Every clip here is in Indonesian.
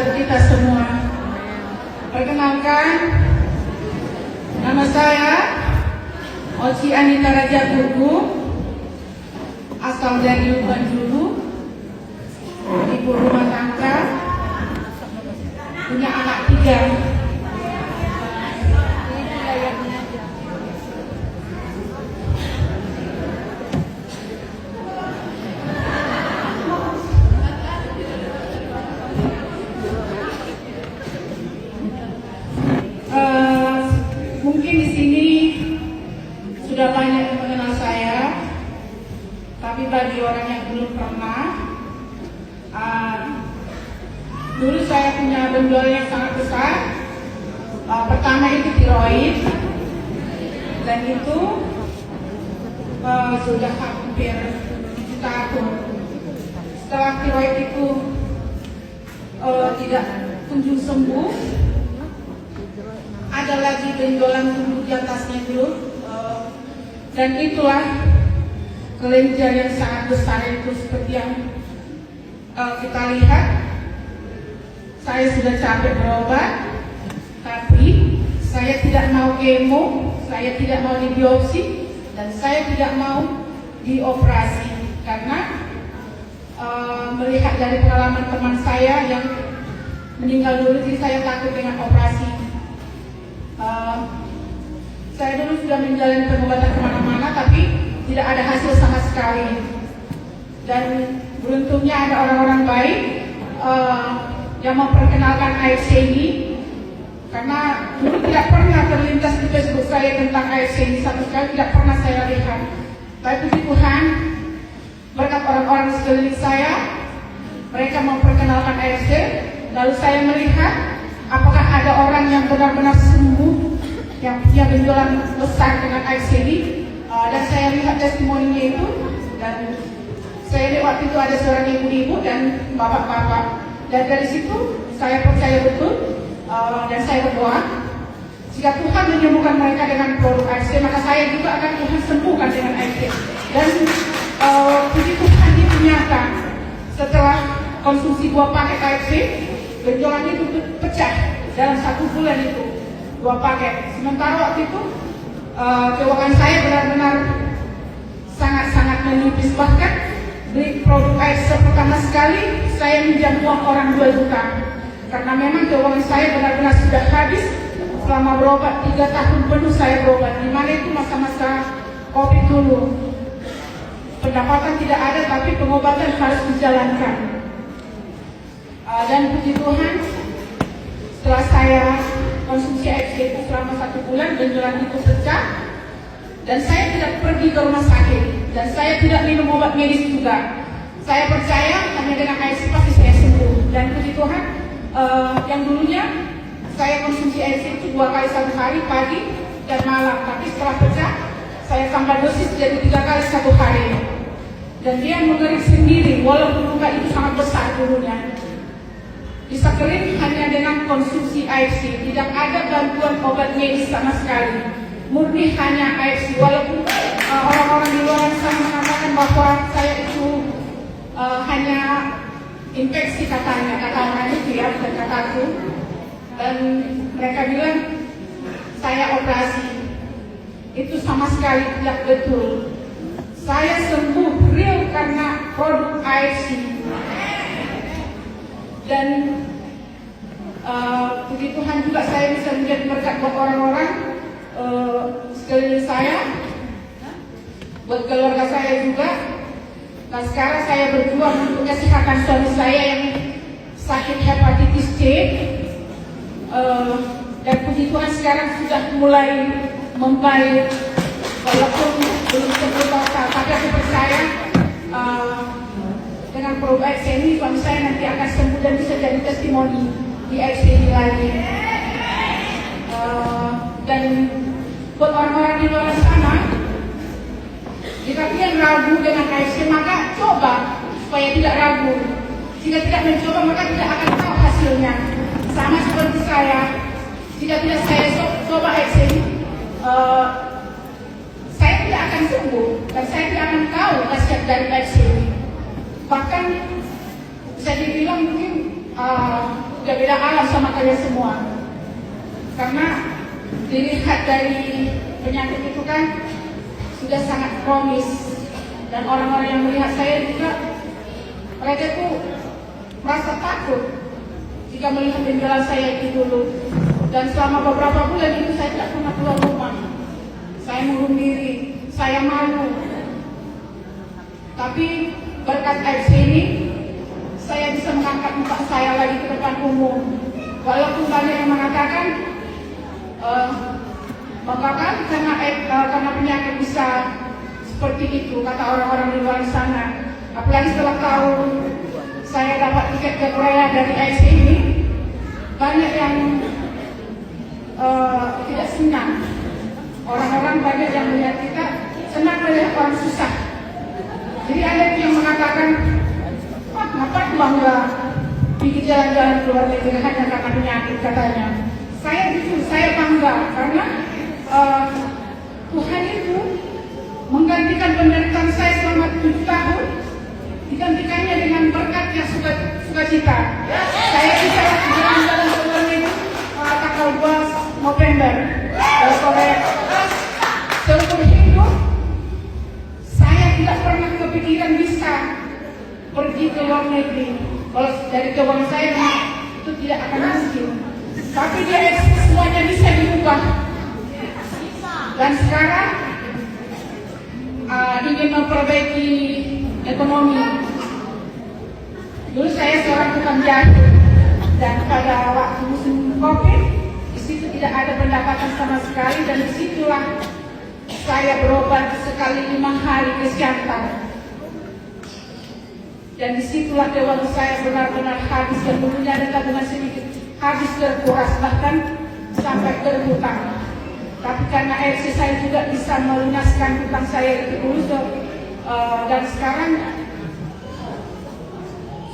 buat kita semua. Perkenalkan, nama saya Oci Anita Raja Gugu, asal dari Banjulu, ibu rumah tangga, punya anak 3. Mungkin di sini sudah banyak yang mengenal saya, tapi bagi orang yang belum pernah, dulu saya punya benjolan yang sangat besar. Pertama itu tiroid, dan itu sudah hampir 7 tahun. Setelah tiroid itu tidak kunjung sembuh, ada lagi benjolan tumbuh di atasnya dulu, dan itulah kelenjar yang sangat besar itu seperti yang kita lihat. Saya sudah capek berobat, tapi saya tidak mau kemo, saya tidak mau dibiopsi, dan saya tidak mau dioperasi karena melihat dari pengalaman teman saya yang meninggal dulu, jadi saya takut dengan operasi. Saya dulu sudah menjalani pengobatan kemana-mana, tapi tidak ada hasil sama sekali. Dan beruntungnya ada orang-orang baik yang memperkenalkan AFC ini, karena dulu tidak pernah terlintas di Facebook saya tentang AFC ini, sama sekali tidak pernah saya lihat. Tapi puji Tuhan, berkat orang-orang di sekeliling saya, mereka memperkenalkan AFC, lalu saya melihat apakah ada orang yang benar-benar sembuh, yang punya benjolan besar dengan AFC ini, dan saya lihat testimoninya itu, dan saya lihat waktu itu ada seorang ibu-ibu dan bapak-bapak, dan dari situ saya percaya betul, dan saya berdoa, jika Tuhan menyembuhkan mereka dengan produk AFC, maka saya juga akan Tuhan sembuhkan dengan AFC. Dan puji Tuhan itu nyata, setelah konsumsi 2 paket AFC, benjolan itu pecah dalam 1 bulan itu, 2 paket. Sementara waktu itu keuangan saya benar-benar sangat-sangat menipis. Bahkan beli produk AFC pertama sekali saya minjam uang orang 2 juta, karena memang keuangan saya benar-benar sudah habis. Selama berobat 3 tahun penuh saya berobat, dimana itu masa-masa COVID dulu. Pendapatan tidak ada, tapi pengobatan harus dijalankan. Dan puji Tuhan, setelah saya konsumsi AFC itu selama 1 bulan, benjolan itu pecah, dan saya tidak pergi ke rumah sakit, dan saya tidak minum obat medis juga. Saya percaya hanya dengan AFC pasti saya sembuh. Dan puji Tuhan, yang dulunya saya konsumsi AFC itu 2 kali 1 hari, pagi dan malam, tapi setelah pecah saya tambah dosis jadi 3 kali 1 hari, dan dia mengering sendiri walaupun luka itu sangat besar dulunya. Bisa kering hanya dengan konsumsi AFC, tidak ada bantuan obat medis sama sekali, murni hanya AFC. Walaupun orang-orang di luar sana mengatakan bahwa saya itu hanya infeksi, katanya, kata orang itu ya, bukan kataku. Dan mereka bilang saya operasi, itu sama sekali tidak betul. Saya sembuh real karena produk AFC. Dan puji Tuhan juga saya bisa menjadi berkat buat orang-orang sekeliling saya, buat keluarga saya juga. Nah, sekarang saya berjuang untuk kesehatan suami saya yang sakit hepatitis C, dan puji Tuhan sekarang sudah mulai membaik, walaupun belum sembuh total. Tapi aku percaya dengan produk AFC ini suami saya nanti akan sembuh dan bisa jadi testimoni di AFC ini lagi. Dan buat orang-orang di luar sana, jika kalian ragu dengan AFC, maka coba supaya tidak ragu. Jika tidak mencoba, maka tidak akan tahu hasilnya. Sama seperti saya, jika tidak saya coba AFC ini, saya tidak akan sembuh, dan saya tidak akan tahu khasiat dari AFC ini. Bahkan bisa dibilang mungkin juga beda alam sama kalian semua. Karena dilihat dari penyakit itu kan sudah sangat kronis, dan orang-orang yang melihat saya juga mereka itu merasa takut jika melihat penjualan saya itu dulu. Dan selama beberapa bulan itu saya tidak pernah keluar rumah. Saya mengurung diri, saya malu. Tapi berkat AFC ini, saya bisa mengangkat muka saya lagi ke depan umum. Walaupun banyak yang mengatakan karena penyakit bisa seperti itu, kata orang-orang di luar sana. Apalagi setelah tahu saya dapat tiket ke Korea dari AFC ini, banyak yang tidak senang. Orang-orang banyak yang melihat kita senang melihat orang susah. Jadi ada yang mengatakan, ngapain bangga pergi jalan-jalan ke luar negeri hanya karena penyakit, katanya. Saya jujur, saya bangga karena Tuhan itu menggantikan penderitaan saya selama 7 tahun, digantikannya dengan berkat yang sukacita. Saya bisa jalan-jalan ke luar negeri tanggal 2 November dari Korea. Seumur hidup saya tidak pernah kepikiran bisa pergi ke luar negeri. Kalau dari keuangan saya itu tidak akan mungkin. Tapi dia semuanya bisa diubah. Dan sekarang ingin memperbaiki ekonomi. Dulu saya seorang tukang jahit, dan pada waktu musim COVID, di situ tidak ada pendapatan sama sekali, dan disitulah saya berobat sekali 5 hari ke Siantar. Dan disitulah keuangan saya benar-benar habis, dan dulunya ada tabungan sedikit habis terkuras, bahkan sampai berhutang. Tapi karena AFC saya juga bisa melunaskan hutang saya itu dulu, dan sekarang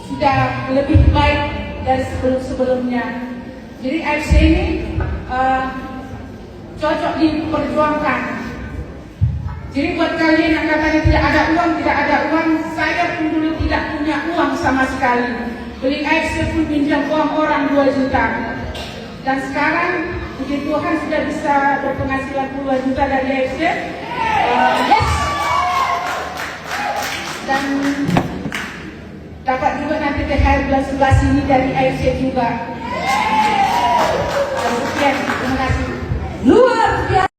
sudah lebih baik dari sebelumnya. Jadi AFC ini cocok diperjuangkan. Jadi buat kalian yang katanya tidak ada uang, saya pun dulu tidak punya uang sama sekali. Beli AFC pun pinjam uang orang 2 juta. Dan sekarang puji Tuhan sudah bisa berpenghasilan 2 juta dari AFC. Yes. Dan dapat juga nanti THR bulan 11 ini dari AFC juga. Sekian, terima kasih. Luar biasa.